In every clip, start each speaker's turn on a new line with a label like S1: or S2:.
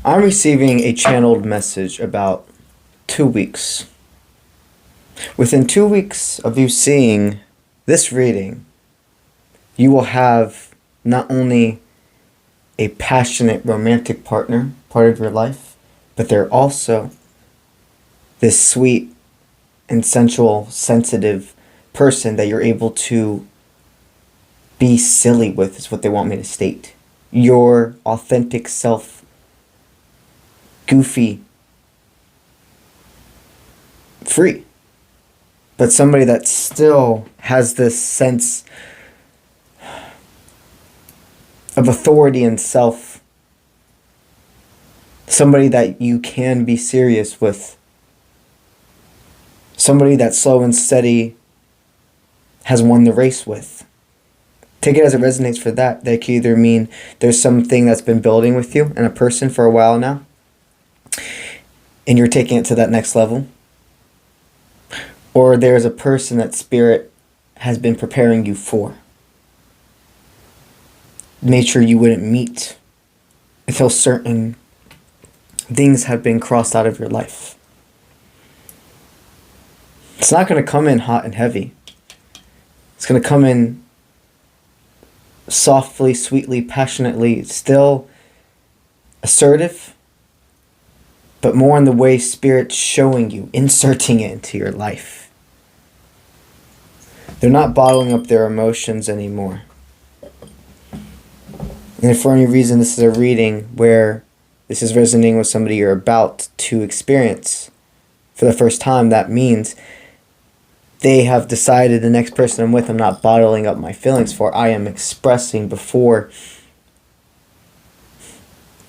S1: I'm receiving a channeled message about 2 weeks. Within 2 weeks of you seeing this reading, you will have not only a passionate romantic partner, part of your life, but they're also this sweet and sensual, sensitive person that you're able to be silly with, is what they want me to state. Your authentic self, goofy, free. But somebody that still has this sense of authority and self. Somebody that you can be serious with. Somebody that slow and steady has won the race with. Take it as it resonates for that. That could either mean there's something that's been building with you and a person for a while now, and you're taking it to that next level. Or there's a person that spirit has been preparing you for. Made sure you wouldn't meet until certain things have been crossed out of your life. It's not going to come in hot and heavy. It's going to come in softly, sweetly, passionately, still assertive, but more in the way Spirit's showing you, inserting it into your life. They're not bottling up their emotions anymore. And if for any reason this is a reading where this is resonating with somebody you're about to experience for the first time, that means they have decided the next person I'm with, I'm not bottling up my feelings for. I am expressing before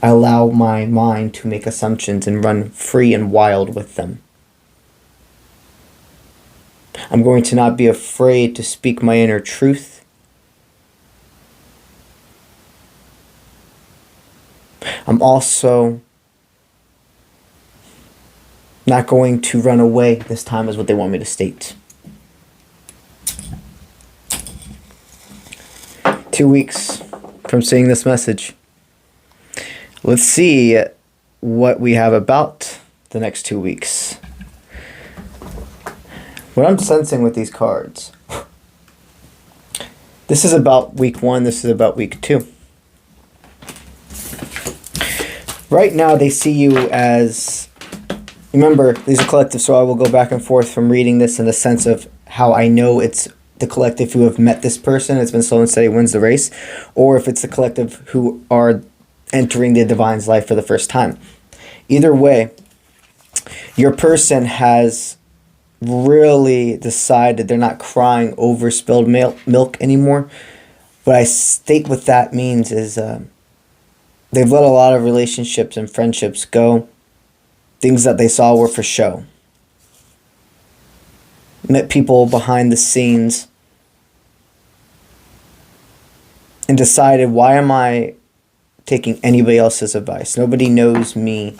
S1: I allow my mind to make assumptions and run free and wild with them. I'm going to not be afraid to speak my inner truth. I'm also not going to run away this time, is what they want me to state. 2 weeks from seeing this message. Let's see what we have about the next 2 weeks. What I'm sensing with these cards, this is about week 1, this is about week 2. Right now they see you as, remember, these are collective, so I will go back and forth from reading this in the sense of how I know it's the collective who have met this person, it's been slow and steady, wins the race, or if it's the collective who are entering the divine's life for the first time. Either way, your person has really decided they're not crying over spilled milk anymore. What I state what that means is they've let a lot of relationships and friendships go. Things that they saw were for show. Met people behind the scenes and decided, why am I taking anybody else's advice? Nobody knows me.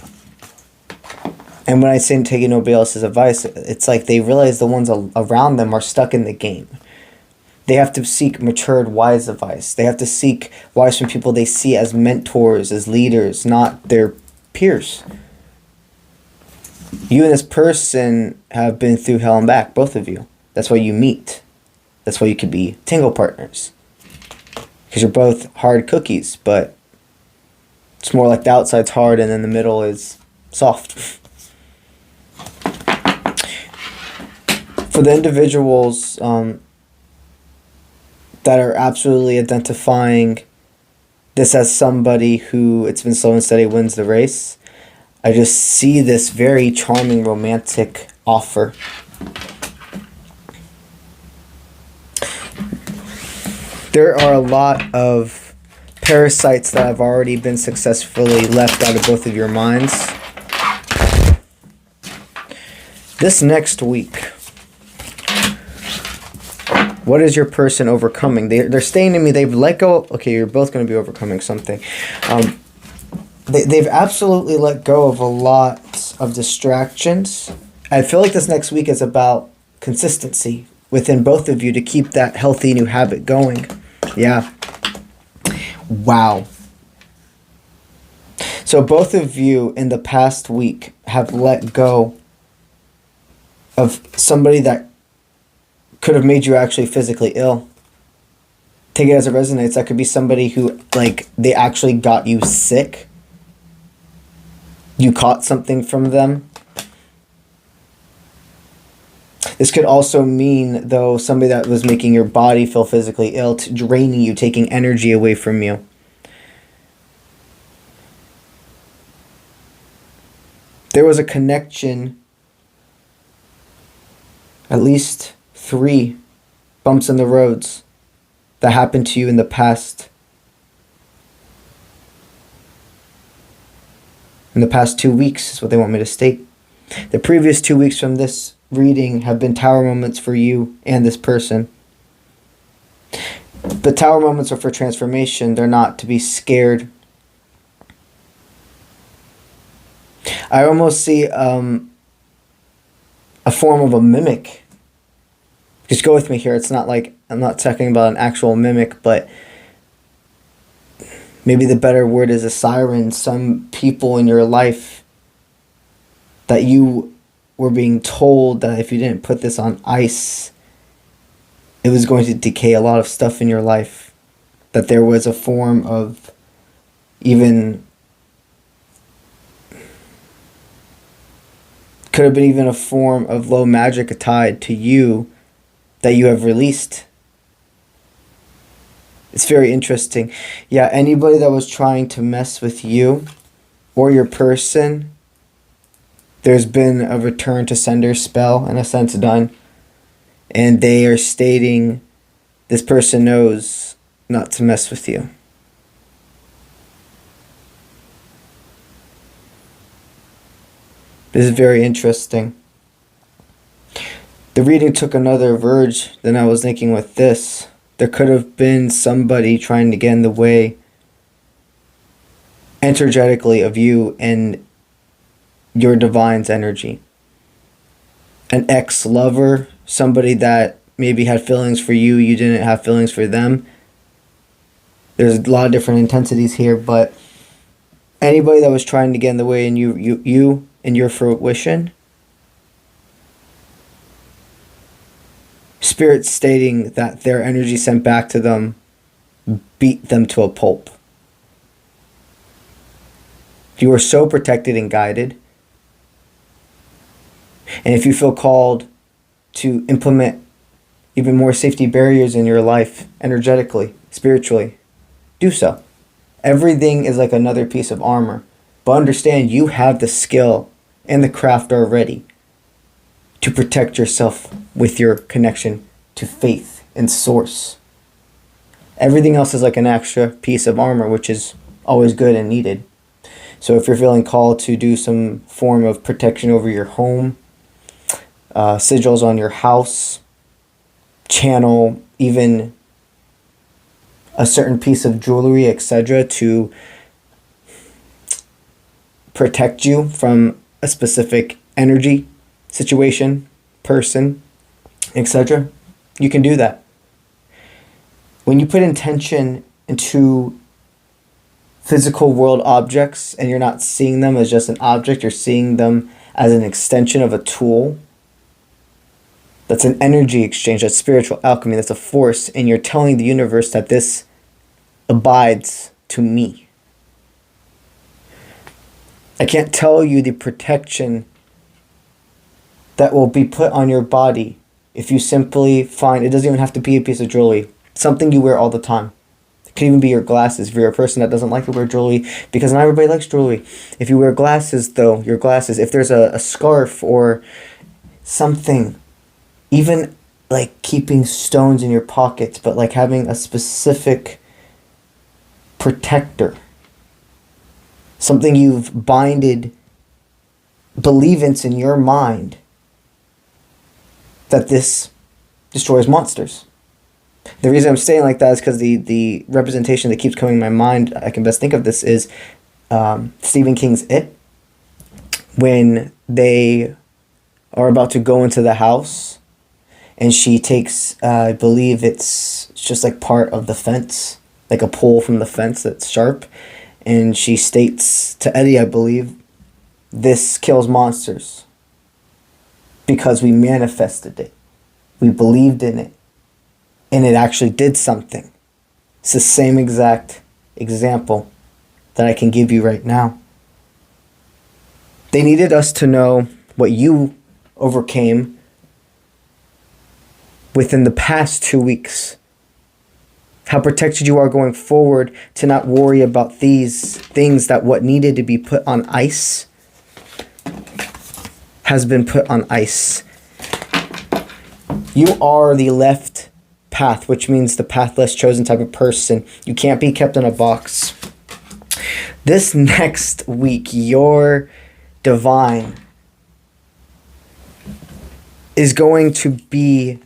S1: And when I say taking nobody else's advice, it's like they realize the ones around them are stuck in the game. They have to seek matured, wise advice. They have to seek wise from people they see as mentors, as leaders, not their peers. You and this person have been through hell and back, both of you. That's why you meet. That's why you could be tango partners. Because you're both hard cookies, but it's more like the outside's hard and then the middle is soft. For the individuals that are absolutely identifying this as somebody who it's been slow and steady wins the race, I just see this very charming romantic offer. There are a lot of parasites that have already been successfully left out of both of your minds. This next week, what is your person overcoming? They're saying to me they've let go. Okay, you're both going to be overcoming something. They've absolutely let go of a lot of distractions. I feel like this next week is about consistency within both of you to keep that healthy new habit going. Yeah. Wow. So both of you in the past week have let go of somebody that could have made you actually physically ill. Take it as it resonates. That could be somebody who, like, they actually got you sick. You caught something from them. This could also mean, though, somebody that was making your body feel physically ill, draining you, taking energy away from you. There was a connection, at least 3 bumps in the roads that happened to you in the past. In the past 2 weeks is what they want me to state. The previous 2 weeks from this reading have been tower moments for you and this person. The tower moments are for transformation. They're not to be scared. I almost see a form of a mimic. Just go with me here. It's not like, I'm not talking about an actual mimic, but maybe the better word is a siren. Some people in your life that you were being told that if you didn't put this on ice, it was going to decay a lot of stuff in your life. That there was a form of even, could have been even a form of low magic tied to you that you have released. It's very interesting. Yeah, anybody that was trying to mess with you or your person, there's been a return to sender spell, in a sense, done. And they are stating this person knows not to mess with you. This is very interesting. The reading took another verge than I was thinking with this. There could have been somebody trying to get in the way energetically of you and your divine's energy. An ex-lover, somebody that maybe had feelings for you, you didn't have feelings for them. There's a lot of different intensities here, but anybody that was trying to get in the way and you and your fruition, Spirit stating that their energy sent back to them beat them to a pulp. You are so protected and guided. And if you feel called to implement even more safety barriers in your life, energetically, spiritually, do so. Everything is like another piece of armor. But understand, you have the skill and the craft already to protect yourself with your connection to faith and source. Everything else is like an extra piece of armor, which is always good and needed. So if you're feeling called to do some form of protection over your home, sigils on your house, channel even a certain piece of jewelry, etc., to protect you from a specific energy, situation, person, etc., you can do that. When you put intention into physical world objects and you're not seeing them as just an object, you're seeing them as an extension of a tool. That's an energy exchange, that's spiritual alchemy, that's a force, and you're telling the universe that this abides to me. I can't tell you the protection that will be put on your body if you simply find, it doesn't even have to be a piece of jewelry, something you wear all the time. It could even be your glasses if you're a person that doesn't like to wear jewelry, because not everybody likes jewelry. If you wear glasses though, your glasses, if there's a scarf or something, even like keeping stones in your pockets, but like having a specific protector, something you've binded believance in your mind that this destroys monsters. The reason I'm saying like that is because the representation that keeps coming in my mind, I can best think of this, is Stephen King's It. When they are about to go into the house and she takes, I believe it's just like part of the fence, like a pole from the fence that's sharp, And she states to Eddie, I believe, this kills monsters. Because we manifested it. We believed in it. And it actually did something. It's the same exact example that I can give you right now. They needed us to know what you overcame within the past 2 weeks. How protected you are going forward to not worry about these things, that what needed to be put on ice has been put on ice. You are the left path, which means the path less chosen type of person. You can't be kept in a box. This next week, your divine is going to be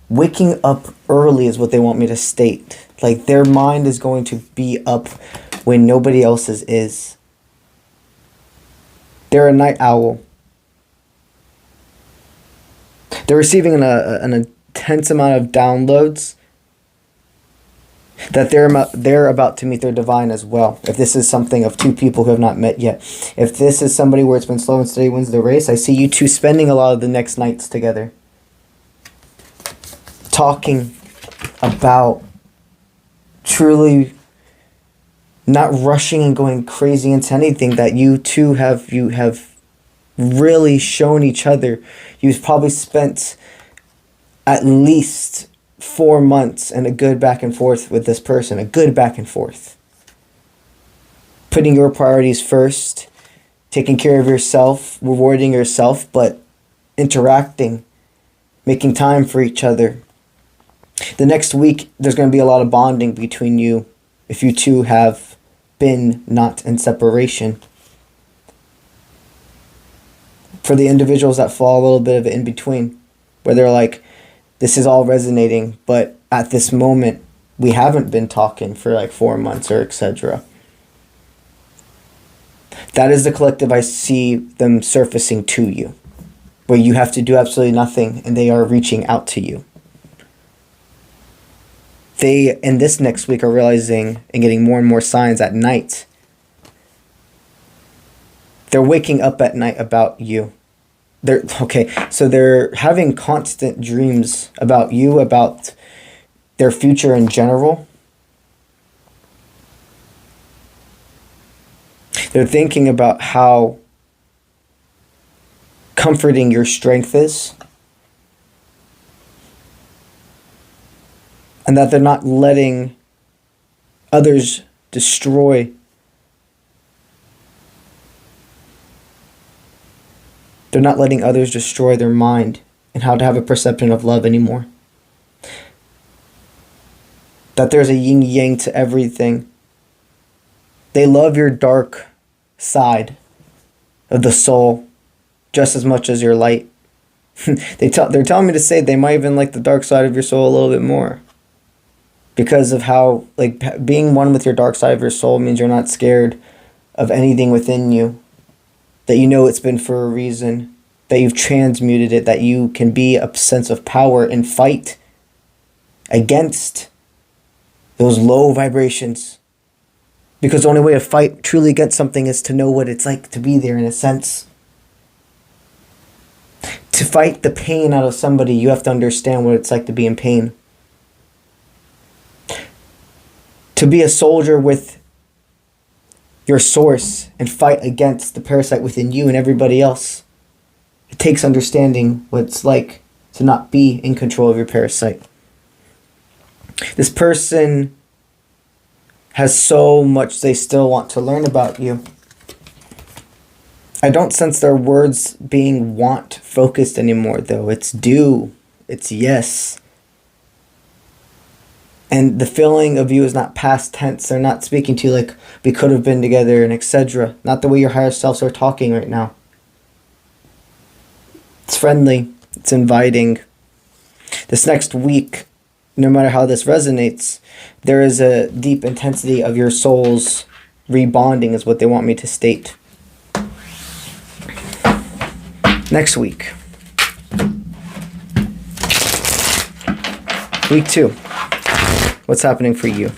S1: waking up early, is what they want me to state. Like, their mind is going to be up when nobody else's is. They're a night owl. They're receiving an intense amount of downloads that they're about to meet their divine as well. If this is something of two people who have not met yet. If this is somebody where it's been slow and steady wins the race, I see you two spending a lot of the next nights together. Talking about truly not rushing and going crazy into anything, that you two have really shown each other. You've probably spent at least 4 months and a good back and forth with this person, a good back and forth. Putting your priorities first, taking care of yourself, rewarding yourself, but interacting, making time for each other. The next week, there's going to be a lot of bonding between you if you two have been not in separation. For the individuals that fall a little bit of in between, where they're like, this is all resonating, but at this moment, we haven't been talking for like 4 months or etc. That is the collective I see them surfacing to you, where you have to do absolutely nothing and they are reaching out to you. They, in this next week, are realizing and getting more and more signs at night. They're waking up at night about you. So they're having constant dreams about you, about their future in general. They're thinking about how comforting your strength is. And that they're not letting others destroy. They're not letting others destroy their mind and how to have a perception of love anymore. That there's a yin-yang to everything. They love your dark side of the soul just as much as your light. They're telling me to say they might even like the dark side of your soul a little bit more. Because of how, like, being one with your dark side of your soul means you're not scared of anything within you. That you know it's been for a reason. That you've transmuted it. That you can be a sense of power and fight against those low vibrations. Because the only way to fight truly against something is to know what it's like to be there, in a sense. To fight the pain out of somebody, you have to understand what it's like to be in pain. To be a soldier with your source and fight against the parasite within you and everybody else. It takes understanding what it's like to not be in control of your parasite. This person has so much they still want to learn about you. I don't sense their words being want focused anymore, though. It's do. It's yes. And the feeling of you is not past tense. They're not speaking to you like we could have been together and etc. Not the way your higher selves are talking right now. It's friendly. It's inviting. This next week, no matter how this resonates, there is a deep intensity of your souls rebonding is what they want me to state. Next week. Week 2. What's happening for you?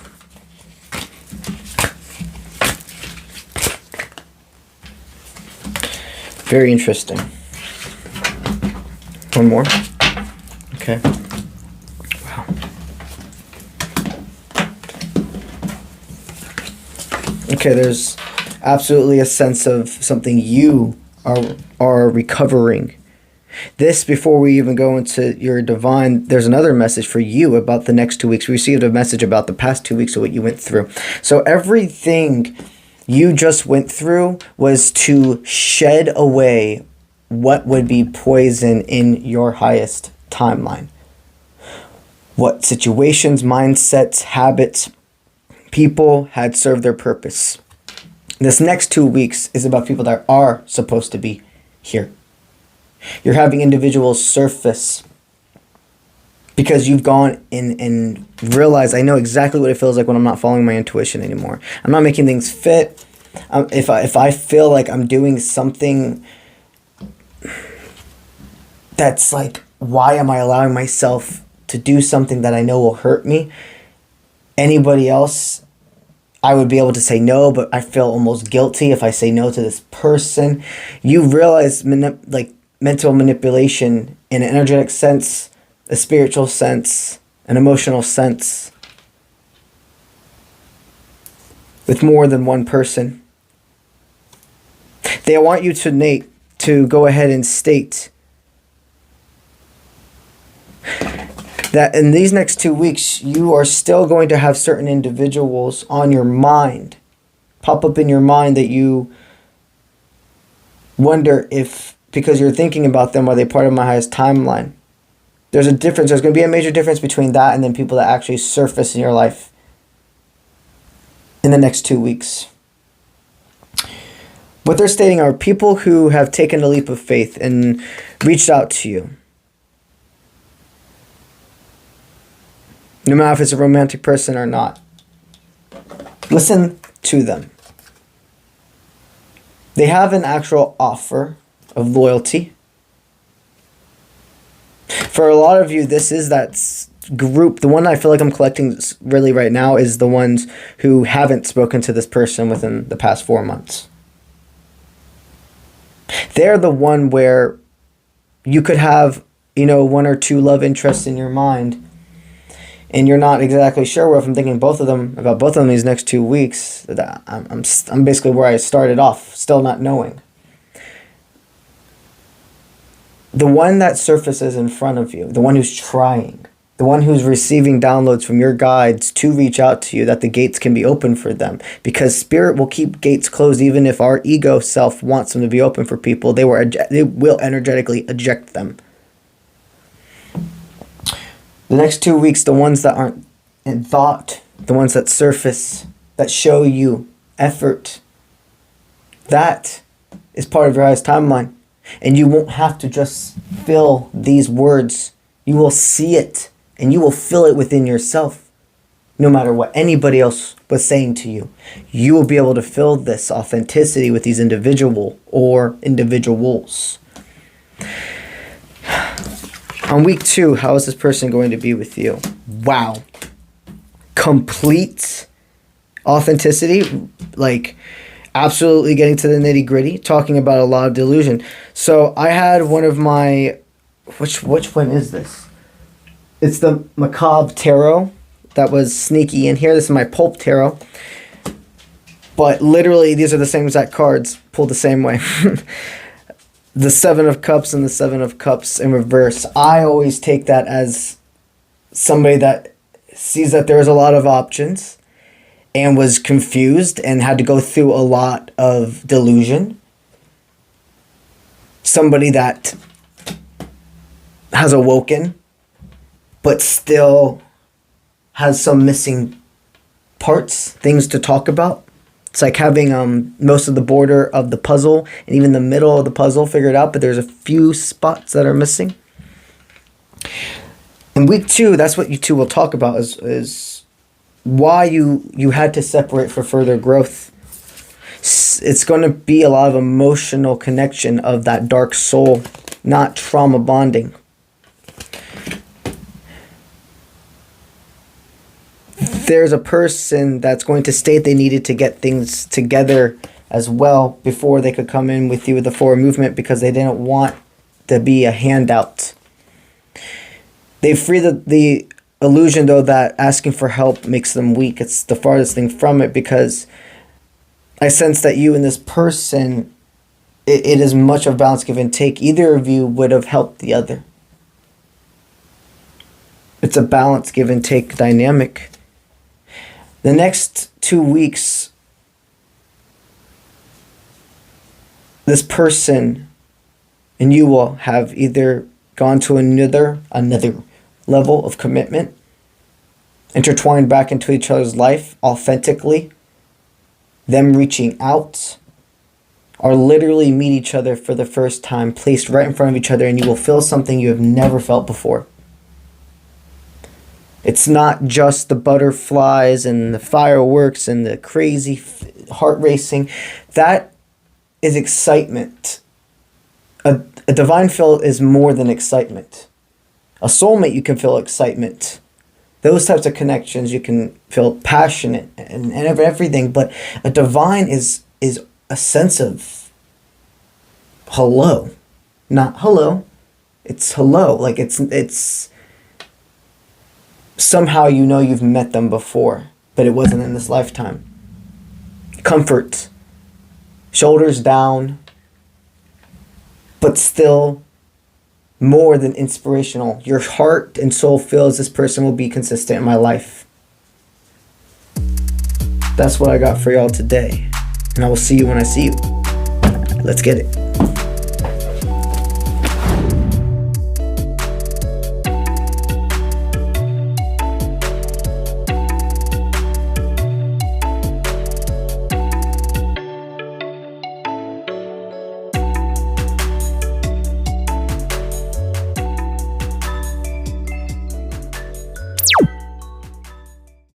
S1: Very interesting. One more. Okay. Wow. Okay, there's absolutely a sense of something you are recovering. This, before we even go into your divine, there's another message for you about the next 2 weeks. We received a message about the past 2 weeks of what you went through. So everything you just went through was to shed away what would be poison in your highest timeline. What situations, mindsets, habits, people had served their purpose. This next 2 weeks is about people that are supposed to be here. You're having individuals surface because you've gone in and realized, I know exactly what it feels like when I'm not following my intuition anymore. I'm not making things fit. If I feel like I'm doing something that's like, why am I allowing myself to do something that I know will hurt me? Anybody else, I would be able to say no, but I feel almost guilty if I say no to this person. You realize mental manipulation in an energetic sense, a spiritual sense, an emotional sense, with more than one person. They want you to go ahead and state that in these next 2 weeks, you are still going to have certain individuals on your mind, pop up in your mind that you wonder if, because you're thinking about them, are they part of my highest timeline? There's a difference. There's going to be a major difference between that and then people that actually surface in your life in the next 2 weeks. What they're stating are people who have taken a leap of faith and reached out to you. No matter if it's a romantic person or not. Listen to them. They have an actual offer of loyalty. For a lot of you, this is that group. The one I feel like I'm collecting really right now is the ones who haven't spoken to this person within the past 4 months. They're the one where you could have, 1 or 2 love interests in your mind, and you're not exactly sure. Well, if I'm thinking about both of them these next 2 weeks, I'm basically where I started off, still not knowing. The one that surfaces in front of you, the one who's trying, the one who's receiving downloads from your guides to reach out to you, that the gates can be open for them. Because Spirit will keep gates closed even if our ego self wants them to be open for people. They will energetically eject them. The next 2 weeks, the ones that aren't in thought, the ones that surface, that show you effort, that is part of your highest timeline. And you won't have to just feel these words. You will see it, and you will feel it within yourself. No matter what anybody else was saying to you, you will be able to feel this authenticity with these individual or individuals. On week 2, how is this person going to be with you? Wow. Complete authenticity, absolutely getting to the nitty gritty, talking about a lot of delusion. So I had one of my, which one is this? It's the Macabre Tarot that was sneaky in here. This is my Pulp Tarot. But literally, these are the same exact cards, pulled the same way. The 7 of Cups and the 7 of Cups in reverse. I always take that as somebody that sees that there's a lot of options and was confused and had to go through a lot of delusion. Somebody that has awoken, but still has some missing parts, things to talk about. It's like having most of the border of the puzzle and even the middle of the puzzle figured out, but there's a few spots that are missing. In week 2, that's what you two will talk about is why you had to separate for further growth. It's going to be a lot of emotional connection of that dark soul, not trauma bonding. There's a person that's going to state they needed to get things together as well before they could come in with you with the forward movement, because they didn't want to be a handout. They free the illusion, though, that asking for help makes them weak. It's the farthest thing from it, because I sense that you and this person, it is much of balance, give and take. Either of you would have helped the other. It's a balance, give and take dynamic. The next 2 weeks, this person and you will have either gone to another level of commitment, intertwined back into each other's life authentically, them reaching out, or literally meet each other for the first time, placed right in front of each other, and you will feel something you have never felt before. It's not just the butterflies and the fireworks and the crazy heart racing. That is excitement. A divine feel is more than excitement. A soulmate, you can feel excitement. Those types of connections, you can feel passionate and everything. But a divine is a sense of hello. Not hello. It's hello. Like it's somehow you know you've met them before, but it wasn't in this lifetime. Comfort. Shoulders down, but still more than inspirational. Your heart and soul feels this person will be consistent in my life. That's what I got for y'all today. And I will see you when I see you. Let's get it.